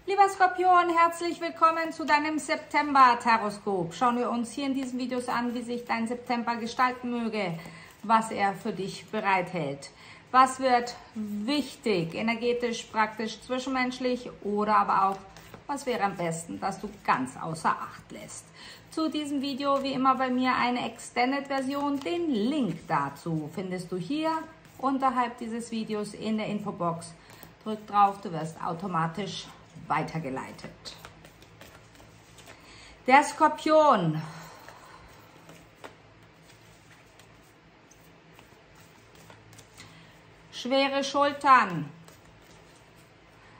Lieber Skorpion, herzlich willkommen zu deinem September-Taroskop. Schauen wir uns hier in diesen Videos an, wie sich dein September gestalten möge, was er für dich bereithält. Was wird wichtig, energetisch, praktisch, zwischenmenschlich oder aber auch, was wäre am besten, dass du ganz außer Acht lässt. Zu diesem Video wie immer bei mir eine Extended-Version. Den Link dazu findest du hier unterhalb dieses Videos in der Infobox. Drück drauf, du wirst automatisch weitergeleitet. Der Skorpion. Schwere Schultern.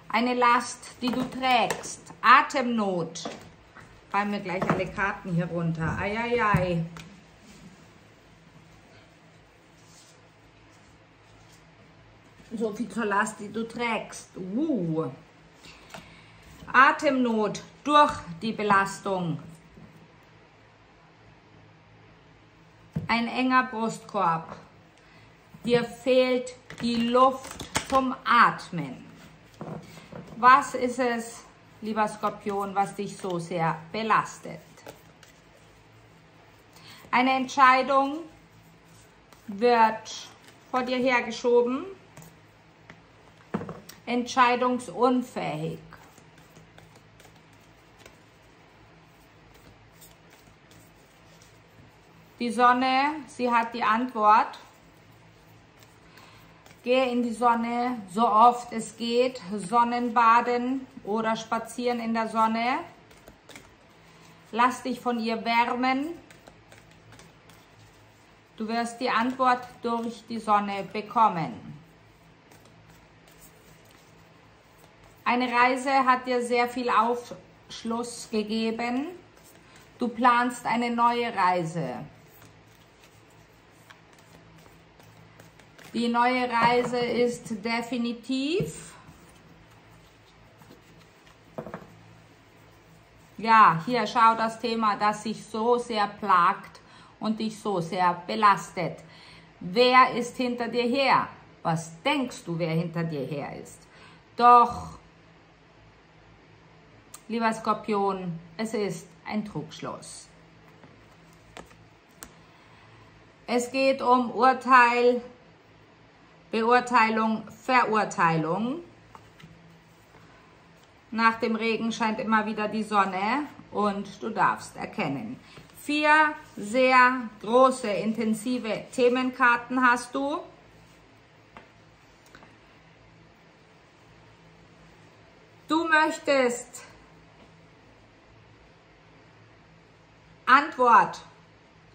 Eine Last, die du trägst. Atemnot. Fallen mir gleich alle Karten hier runter. Eieiei. So viel zur Last, die du trägst. Atemnot durch die Belastung. Ein enger Brustkorb. Dir fehlt die Luft zum Atmen. Was ist es, lieber Skorpion, was dich so sehr belastet? Eine Entscheidung wird vor dir hergeschoben. Entscheidungsunfähig. Die Sonne, sie hat die Antwort. Gehe in die Sonne, so oft es geht, Sonnenbaden oder spazieren in der Sonne. Lass dich von ihr wärmen. Du wirst die Antwort durch die Sonne bekommen. Eine Reise hat dir sehr viel Aufschluss gegeben. Du planst eine neue Reise. Die neue Reise ist definitiv. Ja, hier schau das Thema, das sich so sehr plagt und dich so sehr belastet. Wer ist hinter dir her? Was denkst du, wer hinter dir her ist? Doch, lieber Skorpion, es ist ein Trugschluss. Es geht um Urteil, Beurteilung, Verurteilung. Nach dem Regen scheint immer wieder die Sonne und du darfst erkennen. 4 sehr große, intensive Themenkarten hast du. Du möchtest Antwort,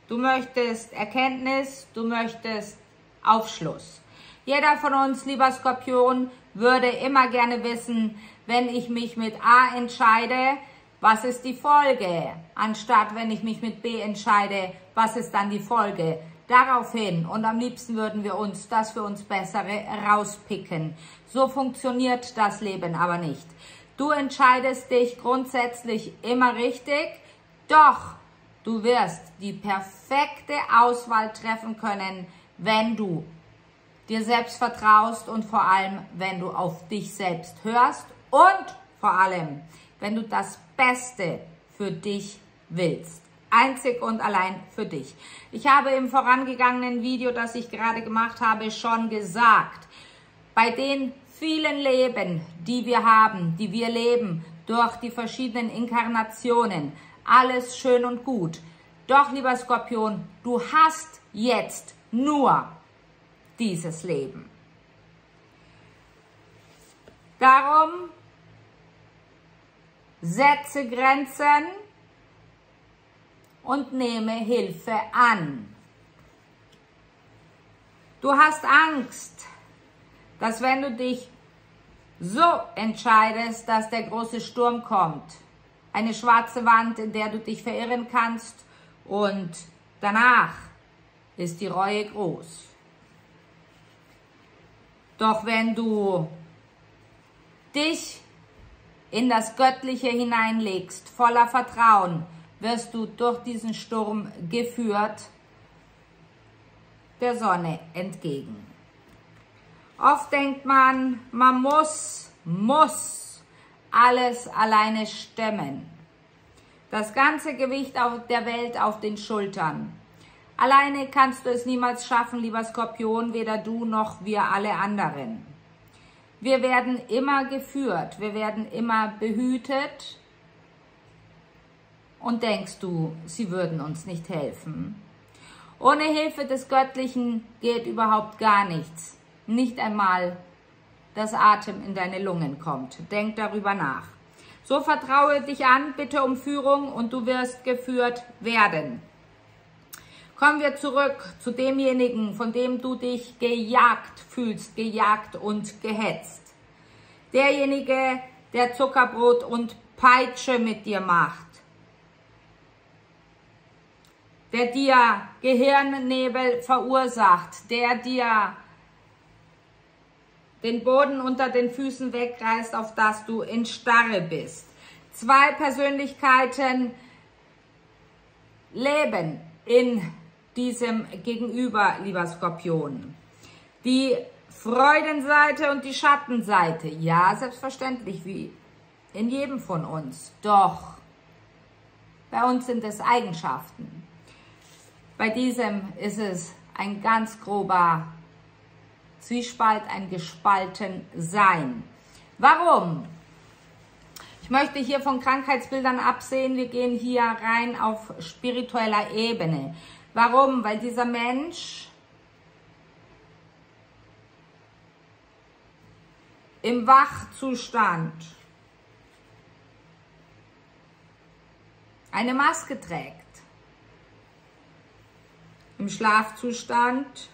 du möchtest Erkenntnis, du möchtest Aufschluss. Jeder von uns, lieber Skorpion, würde immer gerne wissen, wenn ich mich mit A entscheide, was ist die Folge? Anstatt wenn ich mich mit B entscheide, was ist dann die Folge? Daraufhin und am liebsten würden wir uns das für uns Bessere rauspicken. So funktioniert das Leben aber nicht. Du entscheidest dich grundsätzlich immer richtig, doch du wirst die perfekte Auswahl treffen können, wenn du dir selbst vertraust und vor allem, wenn du auf dich selbst hörst und vor allem, wenn du das Beste für dich willst. Einzig und allein für dich. Ich habe im vorangegangenen Video, das ich gerade gemacht habe, schon gesagt, bei den vielen Leben, die wir haben, die wir leben, durch die verschiedenen Inkarnationen, alles schön und gut. Doch, lieber Skorpion, du hast jetzt nur dieses Leben. Darum setze Grenzen und nehme Hilfe an. Du hast Angst, dass wenn du dich so entscheidest, dass der große Sturm kommt, eine schwarze Wand, in der du dich verirren kannst und danach ist die Reue groß. Doch wenn du dich in das Göttliche hineinlegst, voller Vertrauen, wirst du durch diesen Sturm geführt, der Sonne entgegen. Oft denkt man, man muss alles alleine stemmen. Das ganze Gewicht der Welt auf den Schultern. Alleine kannst du es niemals schaffen, lieber Skorpion, weder du noch wir alle anderen. Wir werden immer geführt, wir werden immer behütet. Und denkst du, sie würden uns nicht helfen? Ohne Hilfe des Göttlichen geht überhaupt gar nichts. Nicht einmal, dass Atem in deine Lungen kommt. Denk darüber nach. So vertraue dich an, bitte um Führung und du wirst geführt werden. Kommen wir zurück zu demjenigen, von dem du dich gejagt fühlst, gejagt und gehetzt. Derjenige, der Zuckerbrot und Peitsche mit dir macht. Der dir Gehirnnebel verursacht, der dir den Boden unter den Füßen wegreißt, auf dass du in Starre bist. Zwei Persönlichkeiten leben in diesem Gegenüber, lieber Skorpion. Die Freudenseite und die Schattenseite. Ja, selbstverständlich, wie in jedem von uns. Doch bei uns sind es Eigenschaften. Bei diesem ist es ein ganz grober Zwiespalt, ein Gespaltensein. Warum? Ich möchte hier von Krankheitsbildern absehen. Wir gehen hier rein auf spiritueller Ebene. Warum? Weil dieser Mensch im Wachzustand eine Maske trägt. Im Schlafzustand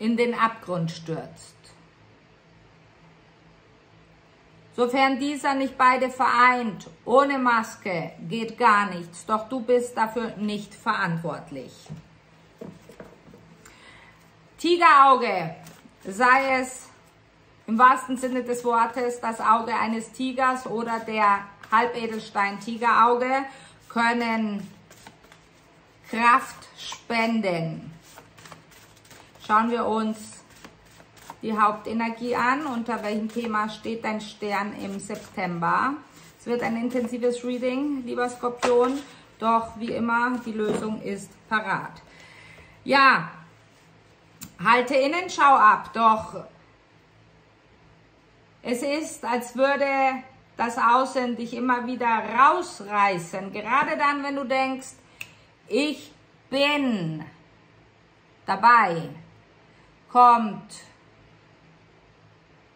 in den Abgrund stürzt. Sofern dieser nicht beide vereint, ohne Maske geht gar nichts, doch du bist dafür nicht verantwortlich. Tigerauge, sei es im wahrsten Sinne des Wortes das Auge eines Tigers oder der Halbedelstein Tigerauge, können Kraft spenden. Schauen wir uns die Hauptenergie an. Unter welchem Thema steht dein Stern im September? Es wird ein intensives Reading, lieber Skorpion, doch wie immer, die Lösung ist parat. Ja, halte Innenschau ab, doch es ist, als würde das Außen dich immer wieder rausreißen. Gerade dann, wenn du denkst, ich bin dabei, kommt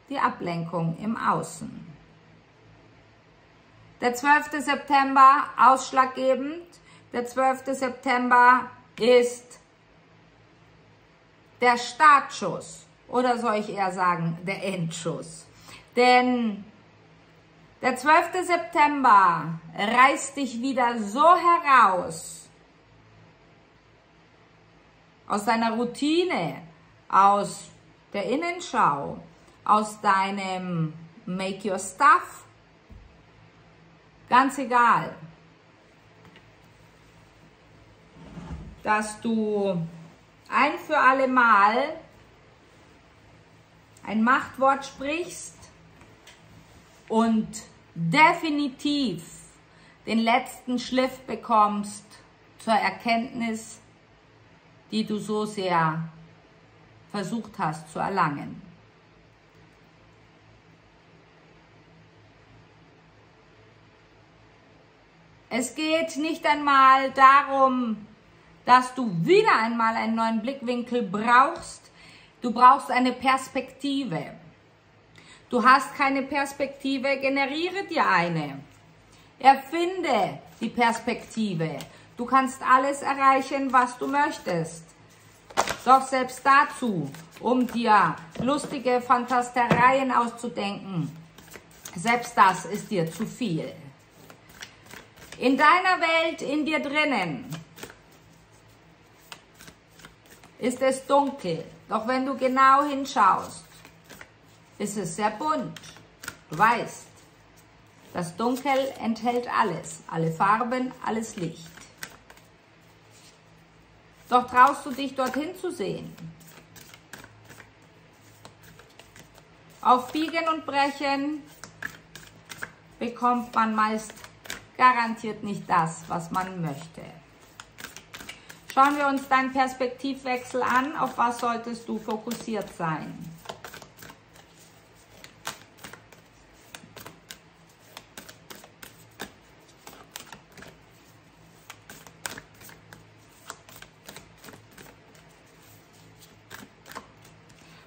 die Ablenkung im Außen. Der 12. September, ausschlaggebend. Der 12. September ist der Startschuss. Oder soll ich eher sagen, der Endschuss. Denn der 12. September reißt dich wieder so heraus aus deiner Routine, aus der Innenschau, aus deinem Make Your Stuff, ganz egal, dass du ein für alle Mal ein Machtwort sprichst und definitiv den letzten Schliff bekommst zur Erkenntnis, die du so sehr versucht hast zu erlangen. Es geht nicht einmal darum, dass du wieder einmal einen neuen Blickwinkel brauchst. Du brauchst eine Perspektive. Du hast keine Perspektive, generiere dir eine. Erfinde die Perspektive. Du kannst alles erreichen, was du möchtest. Doch selbst dazu, um dir lustige Fantastereien auszudenken, selbst das ist dir zu viel. In deiner Welt, in dir drinnen, ist es dunkel. Doch wenn du genau hinschaust, ist es sehr bunt. Du weißt, das Dunkel enthält alles, alle Farben, alles Licht. Doch traust du dich dorthin zu sehen? Auf Biegen und Brechen bekommt man meist garantiert nicht das, was man möchte. Schauen wir uns deinen Perspektivwechsel an. Auf was solltest du fokussiert sein?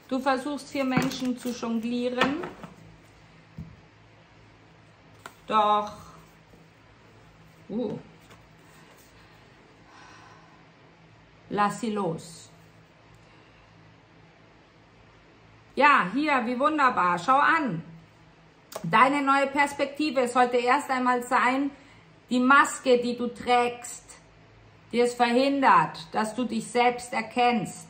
Du versuchst 4 Menschen zu jonglieren, doch lass sie los. Ja, hier, wie wunderbar. Schau an. Deine neue Perspektive sollte erst einmal sein, die Maske, die du trägst, die es verhindert, dass du dich selbst erkennst.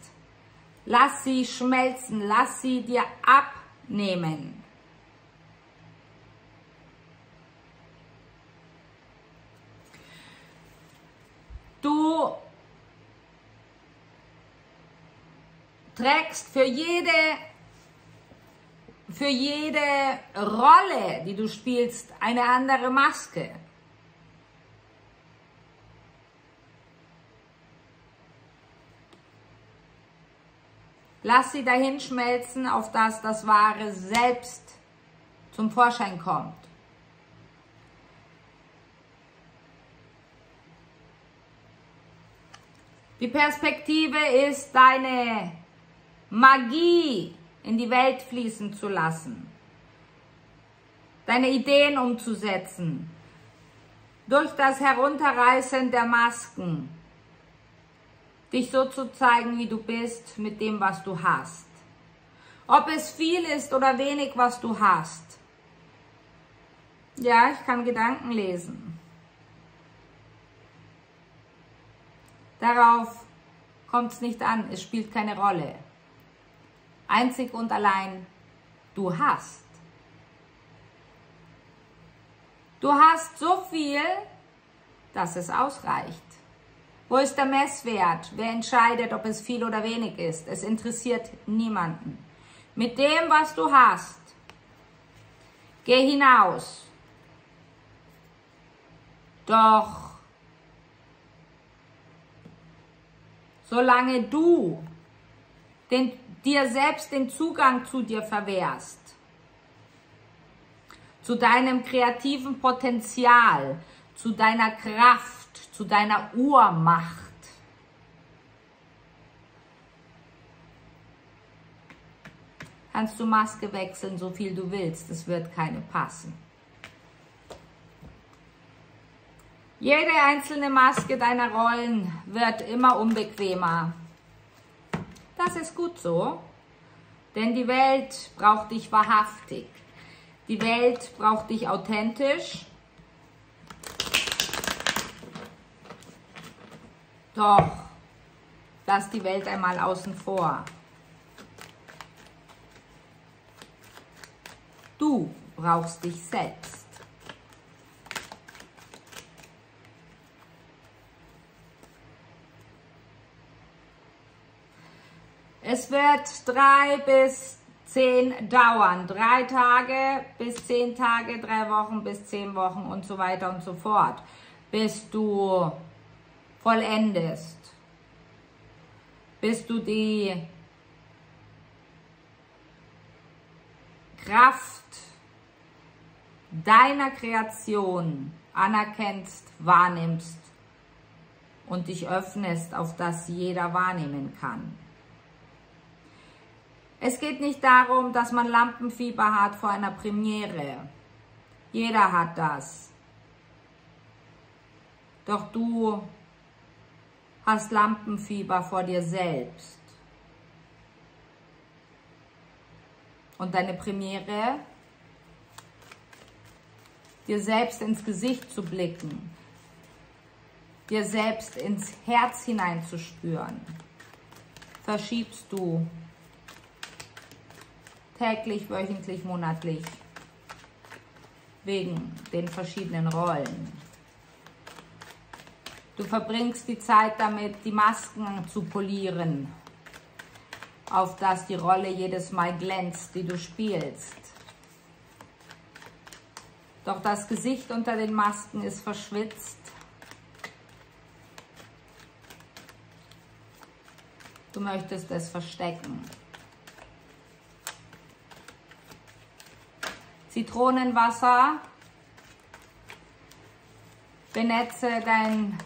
Lass sie schmelzen, lass sie dir abnehmen. Du trägst für jede Rolle, die du spielst, eine andere Maske. Lass sie dahin schmelzen, auf dass das wahre Selbst zum Vorschein kommt. Die Perspektive ist, deine Magie in die Welt fließen zu lassen, deine Ideen umzusetzen, durch das Herunterreißen der Masken, dich so zu zeigen, wie du bist, mit dem, was du hast. Ob es viel ist oder wenig, was du hast. Ja, ich kann Gedanken lesen. Darauf kommt es nicht an, es spielt keine Rolle. Einzig und allein, du hast. Du hast so viel, dass es ausreicht. Wo ist der Messwert? Wer entscheidet, ob es viel oder wenig ist? Es interessiert niemanden. Mit dem, was du hast, geh hinaus. Doch solange du dir selbst den Zugang zu dir verwehrst, zu deinem kreativen Potenzial, zu deiner Kraft, zu deiner Urmacht, kannst du Maske wechseln, so viel du willst, es wird keine passen. Jede einzelne Maske deiner Rollen wird immer unbequemer. Das ist gut so, denn die Welt braucht dich wahrhaftig. Die Welt braucht dich authentisch. Doch, lass die Welt einmal außen vor. Du brauchst dich selbst. Es wird 3 bis 10 dauern. 3 Tage bis 10 Tage, 3 Wochen bis 10 Wochen und so weiter und so fort, bis du vollendest, bis du die Kraft deiner Kreation anerkennst, wahrnimmst und dich öffnest, auf das jeder wahrnehmen kann. Es geht nicht darum, dass man Lampenfieber hat vor einer Premiere. Jeder hat das. Doch du hast Lampenfieber vor dir selbst. Und deine Premiere, dir selbst ins Gesicht zu blicken, dir selbst ins Herz hineinzuspüren, verschiebst du täglich, wöchentlich, monatlich, wegen den verschiedenen Rollen. Du verbringst die Zeit damit, die Masken zu polieren, auf das die Rolle jedes Mal glänzt, die du spielst. Doch das Gesicht unter den Masken ist verschwitzt. Du möchtest es verstecken. Zitronenwasser. Benetze dein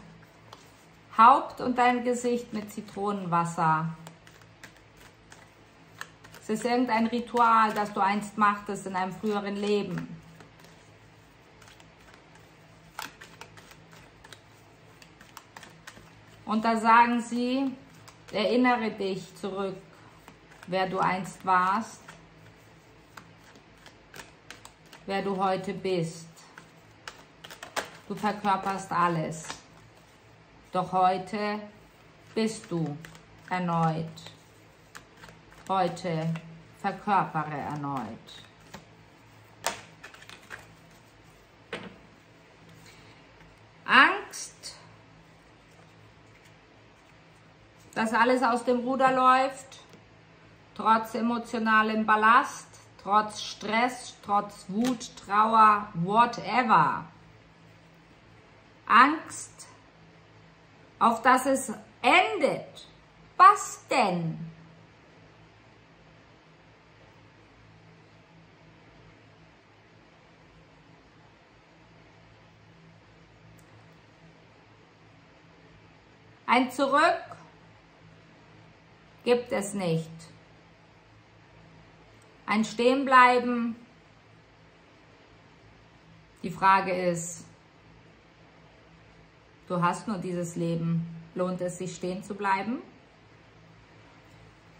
Haupt und dein Gesicht mit Zitronenwasser. Es ist irgendein Ritual, das du einst machtest in einem früheren Leben. Und da sagen sie, erinnere dich zurück, wer du einst warst, wer du heute bist. Du verkörperst alles. Doch heute bist du erneut. Heute verkörpere erneut. Angst, dass alles aus dem Ruder läuft, trotz emotionalem Ballast, trotz Stress, trotz Wut, Trauer, whatever. Angst, auf dass es endet. Was denn? Ein Zurück gibt es nicht. Ein Stehenbleiben. Die Frage ist, du hast nur dieses Leben. Lohnt es sich, stehen zu bleiben?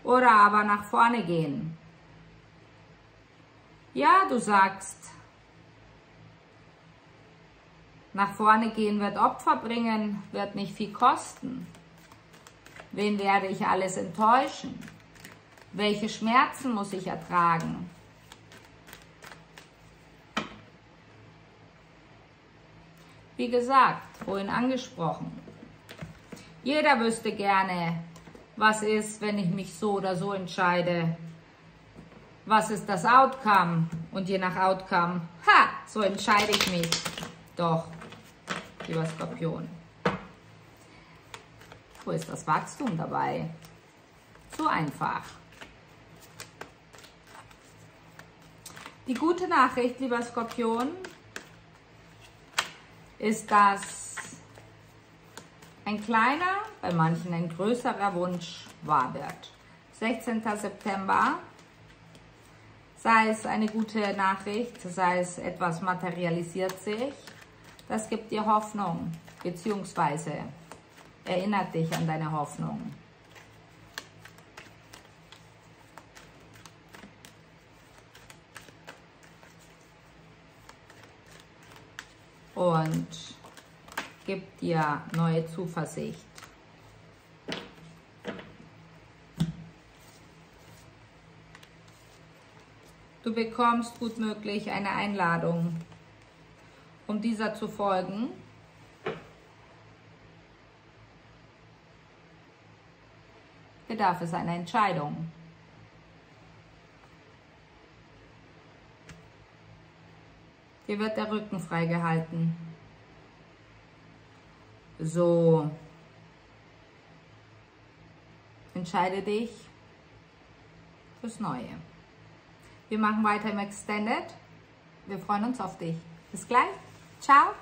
Oder aber nach vorne gehen? Ja, du sagst, nach vorne gehen wird Opfer bringen, wird nicht viel kosten. Wen werde ich alles enttäuschen? Welche Schmerzen muss ich ertragen? Wie gesagt, vorhin angesprochen, jeder wüsste gerne, was ist, wenn ich mich so oder so entscheide. Was ist das Outcome? Und je nach Outcome, so entscheide ich mich. Doch, lieber Skorpion. Wo ist das Wachstum dabei? Zu einfach. Die gute Nachricht, lieber Skorpion, ist, dass ein kleiner, bei manchen ein größerer Wunsch wahr wird. 16. September, sei es eine gute Nachricht, sei es etwas materialisiert sich, das gibt dir Hoffnung, beziehungsweise erinnert dich an deine Hoffnung. Und gibt dir neue Zuversicht. Du bekommst gut möglich eine Einladung, um dieser zu folgen. Bedarf es einer Entscheidung. Dir wird der Rücken freigehalten. So. Entscheide dich fürs Neue. Wir machen weiter im Extended. Wir freuen uns auf dich. Bis gleich. Ciao.